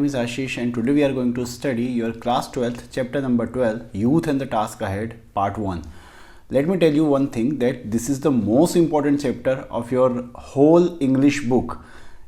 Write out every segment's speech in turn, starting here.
is Ashish and today we are going to study your class 12th chapter number 12 Youth and the Task Ahead part 1. Let me tell you one thing that this is the most important chapter of your whole English book.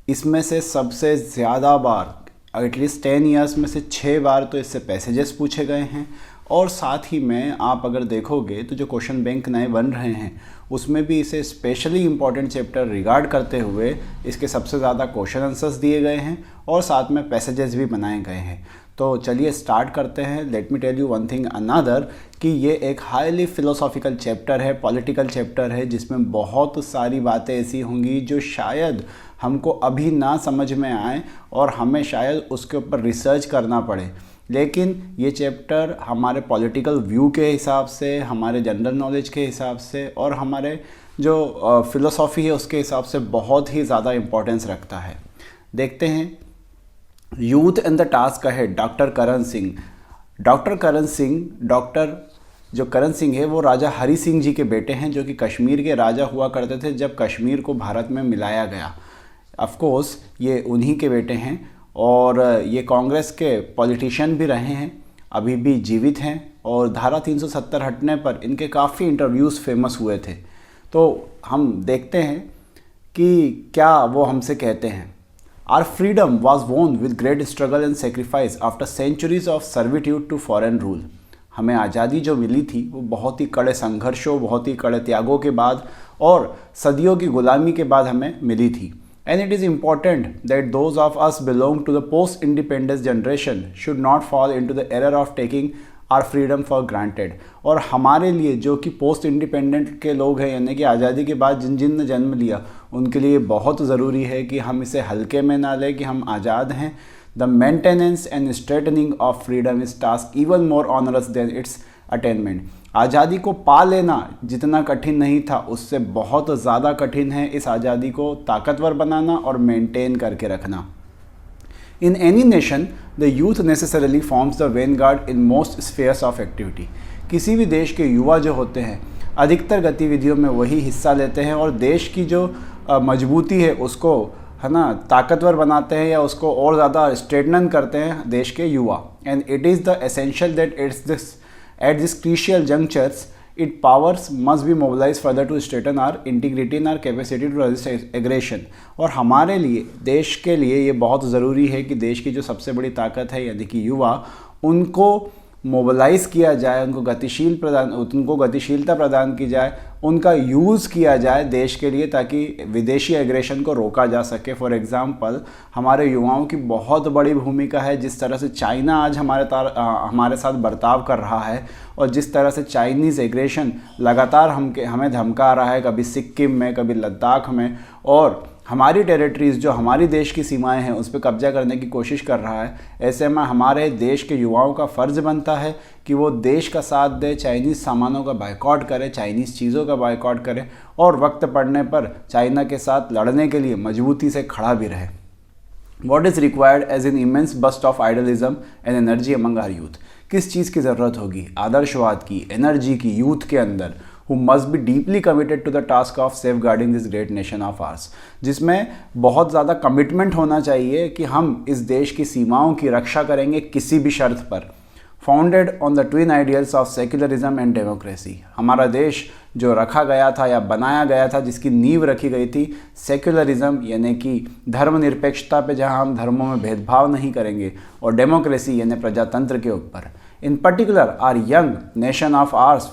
इसमें से सबसे ज़्यादा बार at least 10 years में से 6 बार तो इससे passages पूछे गए हैं और साथ ही में आप अगर देखोगे तो जो क्वेश्चन बैंक नए बन रहे हैं उसमें भी इसे स्पेशली इम्पॉर्टेंट चैप्टर रिगार्ड करते हुए इसके सबसे ज़्यादा क्वेश्चन आंसर्स दिए गए हैं और साथ में पैसेजेस भी बनाए गए हैं। तो चलिए स्टार्ट करते हैं। Let me tell you one thing another कि ये एक हाईली फ़िलोसॉफिकल चैप्टर है, पॉलिटिकल चैप्टर है, जिसमें बहुत सारी बातें ऐसी होंगी जो शायद हमको अभी ना समझ में आए और हमें शायद उसके ऊपर रिसर्च करना पड़े। लेकिन ये चैप्टर हमारे पॉलिटिकल व्यू के हिसाब से, हमारे जनरल नॉलेज के हिसाब से और हमारे जो फ़िलोसॉफ़ी है उसके हिसाब से बहुत ही ज़्यादा इम्पोर्टेंस रखता है। देखते हैं youth and the task ahead, doctor Karan Singh. Doctor जो करण सिंह है वो राजा हरि सिंह जी के बेटे हैं जो कि कश्मीर के राजा हुआ करते थे जब कश्मीर को भारत में मिलाया गया। ऑफ कोर्स ये उन्हीं के बेटे हैं और ये कांग्रेस के पॉलिटिशियन भी रहे हैं, अभी भी जीवित हैं और धारा 370 हटने पर इनके काफ़ी इंटरव्यूज़ फेमस हुए थे। तो हम देखते हैं कि क्या वो हमसे कहते हैं। Our freedom was won with great struggle and sacrifice after centuries of servitude to foreign rule. हमें आज़ादी जो मिली थी वो बहुत ही कड़े संघर्षों, बहुत ही कड़े त्यागों के बाद और सदियों की गुलामी के बाद हमें मिली थी। And it is important that those of us belong to the post-independence generation should not fall into the error of taking our freedom for granted। और हमारे लिए जो कि पोस्ट इंडिपेंडेंट के लोग हैं यानी कि आज़ादी के बाद जिन जिन ने जन्म लिया उनके लिए बहुत ज़रूरी है कि हम इसे हल्के में ना लें कि हम आज़ाद हैं। The maintenance and strengthening of freedom is task even more onerous than its attainment। आज़ादी को पा लेना जितना कठिन नहीं था उससे बहुत ज़्यादा कठिन है इस आज़ादी को ताकतवर बनाना और मेंटेन करके रखना। In any nation the youth necessarily forms the vanguard in most spheres of activity. किसी भी देश के युवा जो होते हैं अधिकतर गतिविधियों में वही हिस्सा लेते हैं और देश की जो मजबूती है उसको है ना ताकतवर बनाते हैं या उसको और ज़्यादा स्ट्रेटन करते हैं देश के युवा। And it is the essential that at this crucial junctures, its powers must be mobilized further to strengthen our integrity and our capacity to resist aggression। और हमारे लिए, देश के लिए ये बहुत ज़रूरी है कि देश की जो सबसे बड़ी ताकत है यानी कि युवा, उनको मोबिलाइज़ किया जाए, उनको गतिशीलता प्रदान की जाए, उनका यूज़ किया जाए देश के लिए ताकि विदेशी एग्रेशन को रोका जा सके। फॉर एग्ज़ाम्पल हमारे युवाओं की बहुत बड़ी भूमिका है जिस तरह से चाइना आज हमारे साथ बर्ताव कर रहा है और जिस तरह से चाइनीज़ एग्रेशन लगातार हमें धमका रहा है, कभी सिक्किम में, कभी लद्दाख में, और हमारी टेरिटरीज़ जो हमारी देश की सीमाएं हैं उस पर कब्जा करने की कोशिश कर रहा है। ऐसे में हमारे देश के युवाओं का फ़र्ज़ बनता है कि वो देश का साथ दे, चाइनीज़ सामानों का बायकॉट करे, चाइनीज़ चीज़ों का बायकॉट करे और वक्त पड़ने पर चाइना के साथ लड़ने के लिए मजबूती से खड़ा भी रहे। What is required as an immense burst of idealism and energy among our youth। किस चीज़ की ज़रूरत होगी? आदर्शवाद की, एनर्जी की यूथ के अंदर, who must be deeply committed to the task of safeguarding this great nation of ours। जिसमें बहुत ज़्यादा कमिटमेंट होना चाहिए कि हम इस देश की सीमाओं की रक्षा करेंगे किसी भी शर्त पर। Founded on the twin ideals of secularism and democracy. हमारा देश जो रखा गया था या बनाया गया था, जिसकी नींव रखी गई थी सेक्युलरिज्म यानी कि धर्मनिरपेक्षता पे, जहां हम धर्मों में भेदभाव नहीं करेंगे, और डेमोक्रेसी यानी प्रजातंत्र के ऊपर। In particular our young nation of ours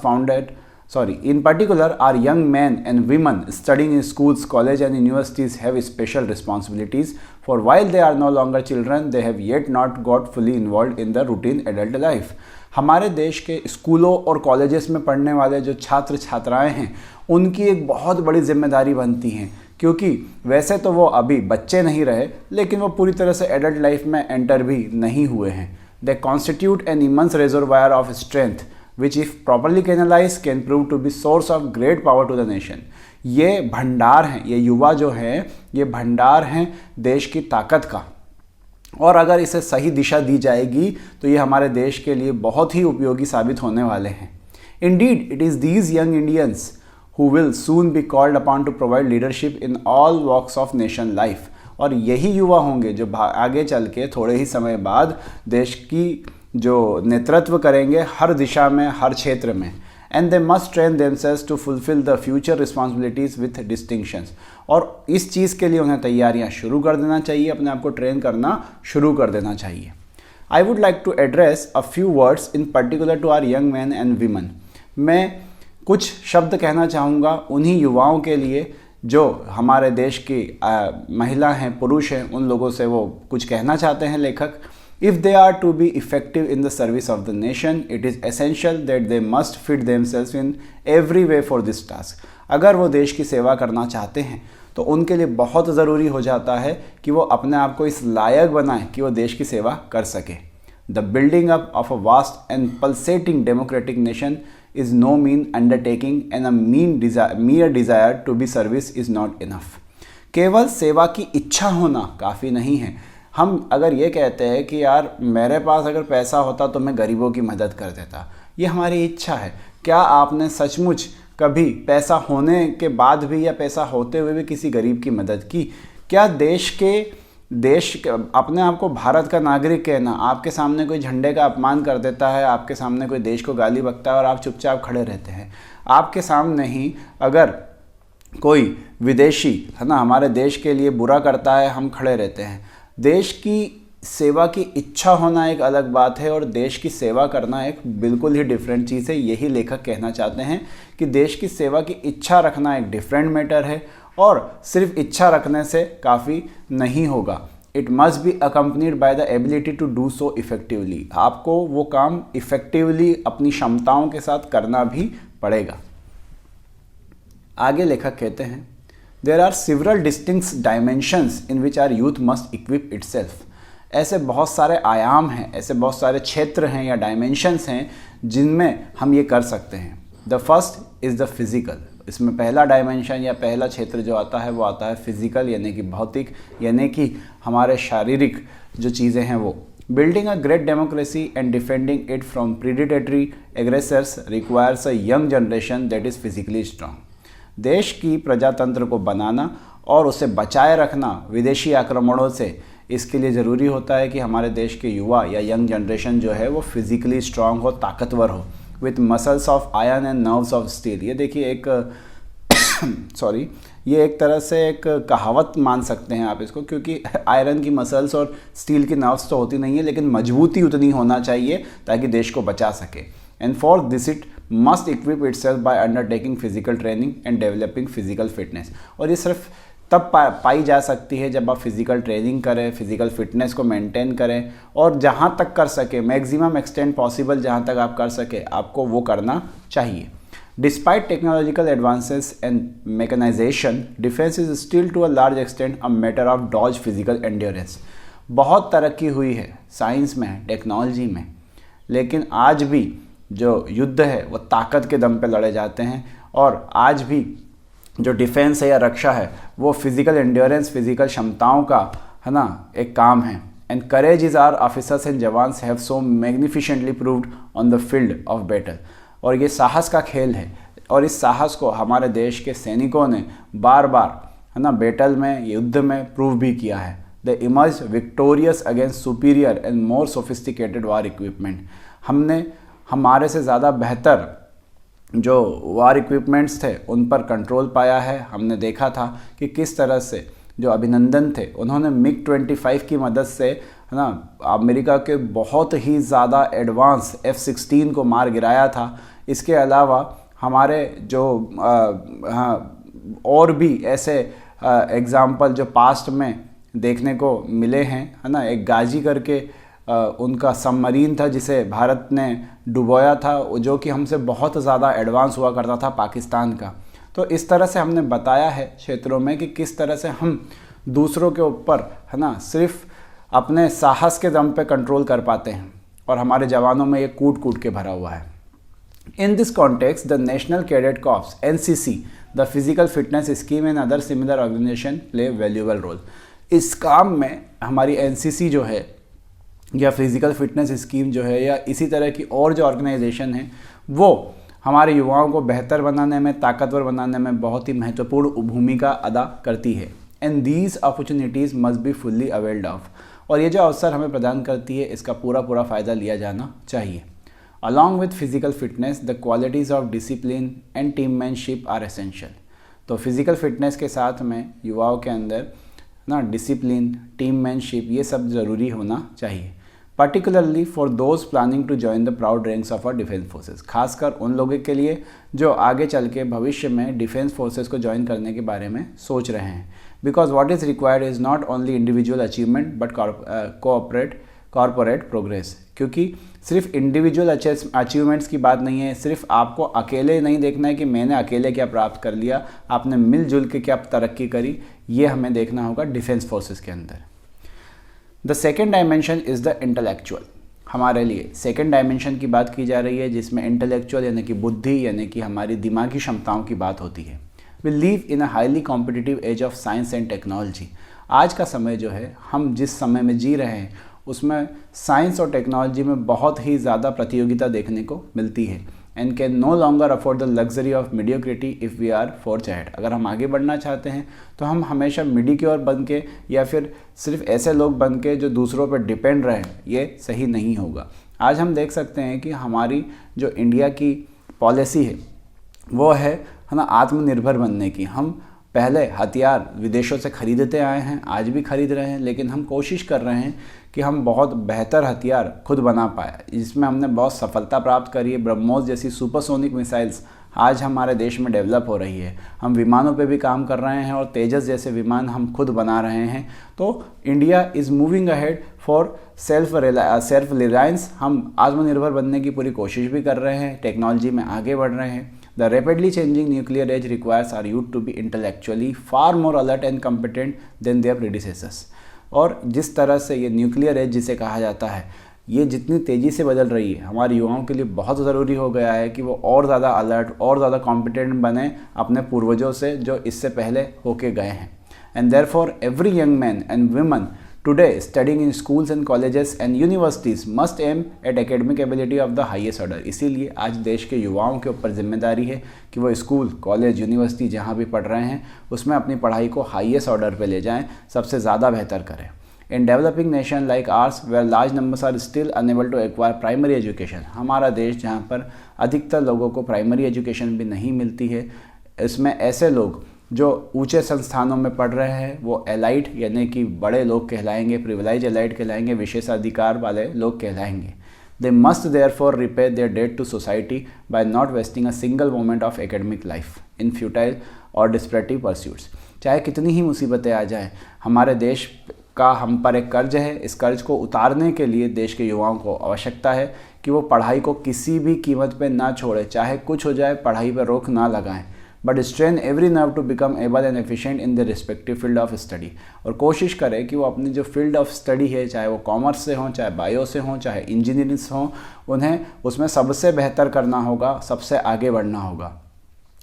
in particular, our young men and women studying in schools, colleges and universities have special responsibilities, for while they are no longer children, they have yet not got fully involved in the routine adult life। हमारे देश के स्कूलों और colleges में पढ़ने वाले जो छात्र छात्राएं हैं उनकी एक बहुत बड़ी जिम्मेदारी बनती हैं, क्योंकि वैसे तो वो अभी बच्चे नहीं रहे लेकिन वो पूरी तरह से एडल्ट लाइफ में एंटर भी नहीं हुए हैं। They constitute an immense reservoir of strength which if properly canalized can prove to be source of great power to the nation। ये भंडार हैं, ये युवा जो हैं ये भंडार हैं देश की ताकत का, और अगर इसे सही दिशा दी जाएगी तो ये हमारे देश के लिए बहुत ही उपयोगी साबित होने वाले हैं। Indeed, it is these young Indians who will soon be called upon to provide leadership in all walks of nation life। और यही युवा होंगे जो आगे चल के थोड़े ही समय बाद देश की जो नेतृत्व करेंगे हर दिशा में, हर क्षेत्र में। And they must train themselves to fulfil the future responsibilities with distinctions. और इस चीज़ के लिए उन्हें तैयारियां शुरू कर देना चाहिए, अपने आप को ट्रेन करना शुरू कर देना चाहिए। I would like to address a few words in particular to our young men and women। मैं कुछ शब्द कहना चाहूँगा उन्हीं युवाओं के लिए जो हमारे देश की महिला हैं, पुरुष हैं, उन लोगों से वो कुछ कहना चाहते हैं लेखक। If they are to be effective in the service of the nation, it is essential that they must fit themselves in every way for this task। अगर वो देश की सेवा करना चाहते हैं तो उनके लिए बहुत ज़रूरी हो जाता है कि वो अपने आप को इस लायक बनाएं कि वो देश की सेवा कर सके। The building up of a vast and pulsating democratic nation is no mean undertaking and a mere desire to be service is not enough. केवल सेवा की इच्छा होना काफ़ी नहीं है। हम अगर ये कहते हैं कि यार मेरे पास अगर पैसा होता तो मैं गरीबों की मदद कर देता, ये हमारी इच्छा है। क्या आपने सचमुच कभी पैसा होने के बाद भी या पैसा होते हुए भी किसी गरीब की मदद की? क्या अपने आप को भारत का नागरिक कहना, आपके सामने कोई झंडे का अपमान कर देता है, आपके सामने कोई देश को गाली बकता है और आप चुपचाप खड़े रहते हैं? आपके सामने ही अगर कोई विदेशी है ना हमारे देश के लिए बुरा करता है, हम खड़े रहते हैं। देश की सेवा की इच्छा होना एक अलग बात है और देश की सेवा करना एक बिल्कुल ही डिफरेंट चीज़ है। यही लेखक कहना चाहते हैं कि देश की सेवा की इच्छा रखना एक डिफरेंट मैटर है और सिर्फ इच्छा रखने से काफ़ी नहीं होगा। It must be accompanied by the ability to do so effectively. आपको वो काम इफ़ेक्टिवली अपनी क्षमताओं के साथ करना भी पड़ेगा। आगे लेखक कहते हैं, there are several distinct dimensions in which our youth must equip itself. ऐसे बहुत सारे आयाम हैं, ऐसे बहुत सारे क्षेत्र हैं या डायमेंशंस हैं जिनमें हम ये कर सकते हैं। The first is the physical. इसमें पहला डायमेंशन या पहला क्षेत्र जो आता है वो आता है फिज़िकल, यानी कि भौतिक, यानी कि हमारे शारीरिक जो चीज़ें हैं वो। Building a great democracy and defending it from predatory aggressors requires a young generation that is physically strong. देश की प्रजातंत्र को बनाना और उसे बचाए रखना विदेशी आक्रमणों से, इसके लिए ज़रूरी होता है कि हमारे देश के युवा या यंग जनरेशन जो है वो फिज़िकली स्ट्रांग हो, ताकतवर हो, with muscles of iron and nerves of steel. ये देखिए एक ये एक तरह से एक कहावत मान सकते हैं आप इसको, क्योंकि आयरन की मसल्स और स्टील की नर्व्स तो होती नहीं है, लेकिन मजबूती उतनी होना चाहिए ताकि देश को बचा सके। And for this it must equip itself by undertaking physical training and developing physical fitness. और ये सिर्फ तब पाई जा सकती है जब आप फिज़िकल ट्रेनिंग करें, फिज़िकल फिटनेस को मेंटेन करें और जहाँ तक कर सके, मैक्सिमम एक्सटेंट पॉसिबल जहाँ तक आप कर सके, आपको वो करना चाहिए। Despite technological advances and mechanisation, defence is still to a large extent a matter of dogged physical endurance. बहुत तरक्की हुई है साइंस में, टेक्नोलॉजी में, लेकिन आज भी जो युद्ध है वो ताकत के दम पे लड़े जाते हैं और आज भी जो डिफेंस है या रक्षा है वो फिज़िकल एंड्योरेंस, फिज़िकल क्षमताओं का है ना एक काम है। And courage is our officers and jawans have so magnificently proved on the field of battle. और ये साहस का खेल है और इस साहस को हमारे देश के सैनिकों ने बार बार है ना बैटल में, युद्ध में प्रूव भी किया है। They emerge victorious against superior and more sophisticated war equipment. हमने हमारे से ज़्यादा बेहतर जो वार इक्विपमेंट्स थे उन पर कंट्रोल पाया है। हमने देखा था कि किस तरह से जो अभिनंदन थे उन्होंने MiG-25 की मदद से है ना अमेरिका के बहुत ही ज़्यादा एडवांस F-16 को मार गिराया था। इसके अलावा हमारे जो और भी ऐसे एग्ज़ाम्पल जो पास्ट में देखने को मिले हैं, है ना। एक गाजी करके उनका सबमरीन था जिसे भारत ने डुबोया था, जो कि हमसे बहुत ज़्यादा एडवांस हुआ करता था पाकिस्तान का। तो इस तरह से हमने बताया है क्षेत्रों में कि किस तरह से हम दूसरों के ऊपर है ना सिर्फ अपने साहस के दम पे कंट्रोल कर पाते हैं और हमारे जवानों में ये कूट कूट के भरा हुआ है। In this context the National Cadet Corps NCC, the physical fitness scheme and other similar organisation play valuable role. इस काम में हमारी NCC जो है या फिज़िकल फिटनेस स्कीम जो है या इसी तरह की और जो ऑर्गेनाइजेशन है वो हमारे युवाओं को बेहतर बनाने में, ताकतवर बनाने में बहुत ही महत्वपूर्ण भूमिका अदा करती है। And these opportunities must be fully availed of. और ये जो अवसर हमें प्रदान करती है इसका पूरा फ़ायदा लिया जाना चाहिए। Along with physical fitness the qualities of discipline and teammanship are essential. तो फिजिकल फिटनेस के साथ में युवाओं के अंदर ना डिसिप्लिन, टीममैनशिप, ये सब ज़रूरी होना चाहिए। Particularly for those planning to join the proud ranks of our defence forces, खासकर उन लोगों के लिए जो आगे चल के भविष्य में डिफेंस फोर्सेस को ज्वाइन करने के बारे में सोच रहे हैं। Because what is required is not only individual achievement but corporate progress. क्योंकि सिर्फ इंडिविजुअल अचीवमेंट्स की बात नहीं है, सिर्फ आपको अकेले नहीं देखना है कि मैंने अकेले क्या प्राप्त कर लिया, आपने मिलजुल के क्या तरक्की करी, ये हमें देखना होगा डिफेंस फोर्सेस के अंदर। The second dimension is the intellectual. हमारे लिए सेकेंड डायमेंशन की बात की जा रही है जिसमें इंटेलेक्चुअल यानी कि बुद्धि यानी कि हमारी दिमागी क्षमताओं की बात होती है। We live in a highly competitive age of science and technology. आज का समय जो है, हम जिस समय में जी रहे हैं उसमें साइंस और टेक्नोलॉजी में बहुत ही ज़्यादा प्रतियोगिता देखने को मिलती है and can no longer afford the luxury of mediocrity if we are forge ahead. अगर हम आगे बढ़ना चाहते हैं तो हम हमेशा मिडी की ओर बन के या फिर सिर्फ ऐसे लोग बन के जो दूसरों पर डिपेंड रहें, ये सही नहीं होगा। आज हम देख सकते हैं कि हमारी जो इंडिया की पॉलिसी है वो है ना आत्मनिर्भर बनने की। हम पहले हथियार विदेशों से खरीदते आए हैं, आज भी खरीद रहे हैं, लेकिन हम कोशिश कर रहे हैं कि हम बहुत बेहतर हथियार खुद बना पाए, जिसमें हमने बहुत सफलता प्राप्त करी है। ब्रह्मोस जैसी सुपरसोनिक मिसाइल्स आज हमारे देश में डेवलप हो रही है। हम विमानों पे भी काम कर रहे हैं और तेजस जैसे विमान हम खुद बना रहे हैं। तो India is moving ahead for self reliance. हम आत्मनिर्भर बनने की पूरी कोशिश भी कर रहे हैं, टेक्नोलॉजी में आगे बढ़ रहे हैं। The rapidly changing nuclear age requires our youth to be intellectually far more alert and competent than their predecessors। और जिस तरह से ये न्यूक्लियर एज जिसे कहा जाता है, ये जितनी तेज़ी से बदल रही है, हमारे युवाओं के लिए बहुत ज़रूरी हो गया है कि वो और ज़्यादा अलर्ट और ज़्यादा कॉम्पिटेंट बने अपने पूर्वजों से जो इससे पहले होके गए हैं। And therefore every young men and women today studying in schools and colleges and universities must aim at academic ability of the highest order। इसीलिए आज देश के युवाओं के ऊपर जिम्मेदारी है कि वो स्कूल, कॉलेज, यूनिवर्सिटी जहाँ भी पढ़ रहे हैं उसमें अपनी पढ़ाई को हाईएस्ट ऑर्डर पे ले जाएं, सबसे ज़्यादा बेहतर करें। In developing nation like ours where large numbers are still unable to acquire primary education, हमारा देश जहाँ पर अधिकतर लोगों को प्राइमरी एजुकेशन भी नहीं मिलती है, इसमें ऐसे लोग जो ऊंचे संस्थानों में पढ़ रहे हैं वो एलाइट यानी कि बड़े लोग कहलाएंगे, प्रिविलेज एलाइट कहलाएंगे, विशेषाधिकार वाले लोग कहलाएंगे। They must therefore repay their debt to society by not wasting a single moment of academic life in futile और डिस्परेटिव परस्यूट्स। चाहे कितनी ही मुसीबतें आ जाएं, हमारे देश का हम पर एक कर्ज है। इस कर्ज को उतारने के लिए देश के युवाओं को आवश्यकता है कि वो पढ़ाई को किसी भी कीमत पर ना छोड़े, चाहे कुछ हो जाए पढ़ाई पर रोक ना लगाएं, but strain every nerve to become able and efficient in the respective field of study. और कोशिश करें कि वो अपनी जो फील्ड ऑफ स्टडी है, चाहे वो कॉमर्स से हों, चाहे बायो से हों, चाहे इंजीनियरिंग से हों, उन्हें उसमें सबसे बेहतर करना होगा, सबसे आगे बढ़ना होगा,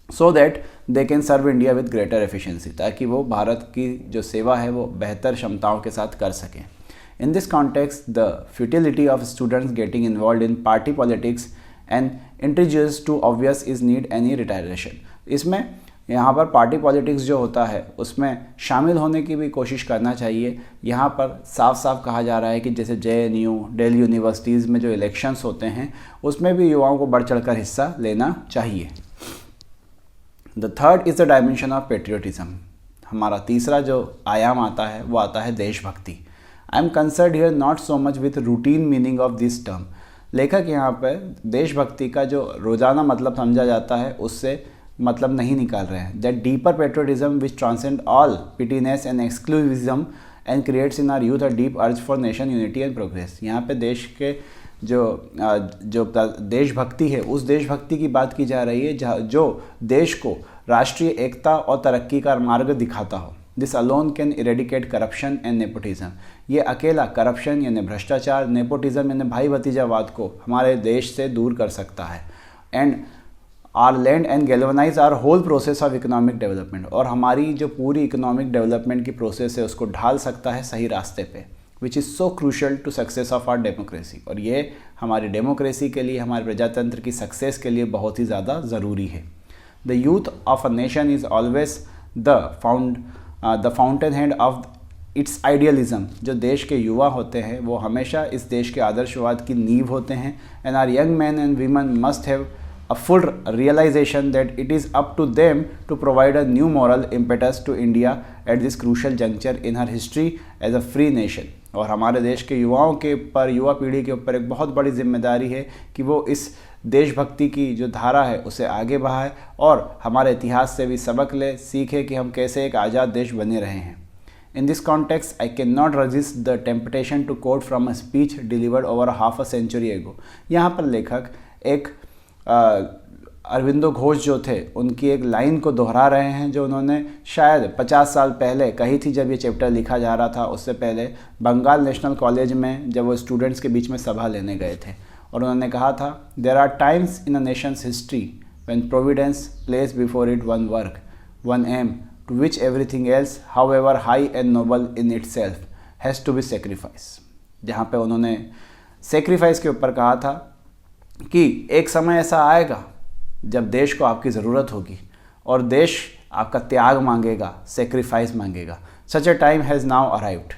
so that they can serve India with greater efficiency, ताकि वो भारत की जो सेवा है वो बेहतर क्षमताओं के साथ कर सकें। In this context the futility of students getting involved in party politics and introduce to obvious is need any reiteration. इसमें यहाँ पर पार्टी पॉलिटिक्स जो होता है उसमें शामिल होने की भी कोशिश करना चाहिए। यहाँ पर साफ साफ कहा जा रहा है कि जैसे JNU, दिल्ली यूनिवर्सिटीज़ में जो इलेक्शंस होते हैं उसमें भी युवाओं को बढ़ चढ़कर हिस्सा लेना चाहिए। The third is the dimension of patriotism. हमारा तीसरा जो आयाम आता है वो आता है देशभक्ति। I am concern here not so much with routine meaning of this term. लेखक यहाँ पर देशभक्ति का जो रोज़ाना मतलब समझा जाता है उससे मतलब नहीं निकाल रहे हैं। That deeper patriotism which transcend all pettiness and exclusivism and creates in our youth a deep urge for nation unity and progress. यहाँ पे देश के जो देशभक्ति है उस देशभक्ति की बात की जा रही है जो देश को राष्ट्रीय एकता और तरक्की का मार्ग दिखाता हो। This alone can eradicate corruption and nepotism. ये अकेला करप्शन यानी भ्रष्टाचार, नेपोटिज्म यानी भाई भतीजावाद को हमारे देश से दूर कर सकता है। And our land and galvanise our whole process of economic development, और हमारी जो पूरी इकोनॉमिक डेवलपमेंट की प्रोसेस है उसको ढाल सकता है सही रास्ते पे, which is so crucial to success of our democracy. और ये हमारी डेमोक्रेसी के लिए, हमारे प्रजातंत्र की सक्सेस के लिए बहुत ही ज़्यादा ज़रूरी है। The youth of a nation is always the the fountain head of its idealism. जो देश के युवा होते हैं वो हमेशा इस देश के आदर्शवाद की नींव होते हैं। And our young men and women must have a full realization that it is up to them to provide a new moral impetus to India at this crucial juncture in her history as a free nation। और हमारे देश के युवाओं के ऊपर, युवा पीढ़ी के ऊपर एक बहुत बड़ी जिम्मेदारी है कि वो इस देशभक्ति की जो धारा है उसे आगे बढ़ाए और हमारे इतिहास से भी सबक ले, सीखे कि हम कैसे एक आज़ाद देश बने रहे हैं। In this context, I cannot resist the temptation to quote from a speech delivered over half a century ago। यहाँ पर लेखक एक अरविंदो घोष जो थे उनकी एक लाइन को दोहरा रहे हैं जो उन्होंने शायद 50 साल पहले कही थी जब ये चैप्टर लिखा जा रहा था। उससे पहले बंगाल नेशनल कॉलेज में जब वो स्टूडेंट्स के बीच में सभा लेने गए थे और उन्होंने कहा था, there are times in a nation's history when providence place before it one work one aim to which everything else however high and noble in itself has to be sacrifice. जहाँ पे उन्होंने sacrifice के ऊपर कहा था कि एक समय ऐसा आएगा जब देश को आपकी ज़रूरत होगी और देश आपका त्याग मांगेगा, सेक्रीफाइस मांगेगा। Such a time has now arrived.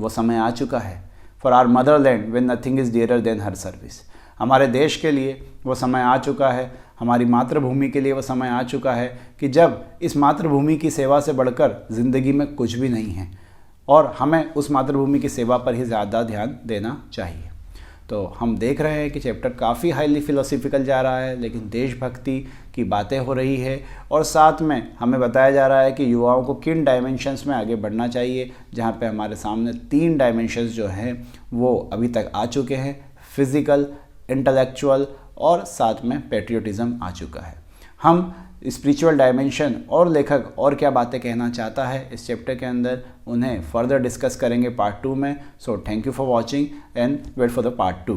वो समय आ चुका है। For our motherland when nothing is dearer than her service. हमारे देश के लिए वो समय आ चुका है, हमारी मातृभूमि के लिए वो समय आ चुका है कि जब इस मातृभूमि की सेवा से बढ़कर ज़िंदगी में कुछ भी नहीं है और हमें उस मातृभूमि की सेवा पर ही ज़्यादा ध्यान देना चाहिए। तो हम देख रहे हैं कि चैप्टर काफ़ी हाईली फ़िलोसफिकल जा रहा है, लेकिन देशभक्ति की बातें हो रही है और साथ में हमें बताया जा रहा है कि युवाओं को किन डायमेंशंस में आगे बढ़ना चाहिए, जहाँ पे हमारे सामने 3 डायमेंशंस जो हैं वो अभी तक आ चुके हैं, फिज़िकल, इंटेलेक्चुअल और साथ में पैट्रियोटिज़म आ चुका है। हम स्पिरिचुअल डायमेंशन और लेखक और क्या बातें कहना चाहता है इस चैप्टर के अंदर, उन्हें फर्दर डिस्कस करेंगे पार्ट 2 में। So thank you for watching and wait for the part 2।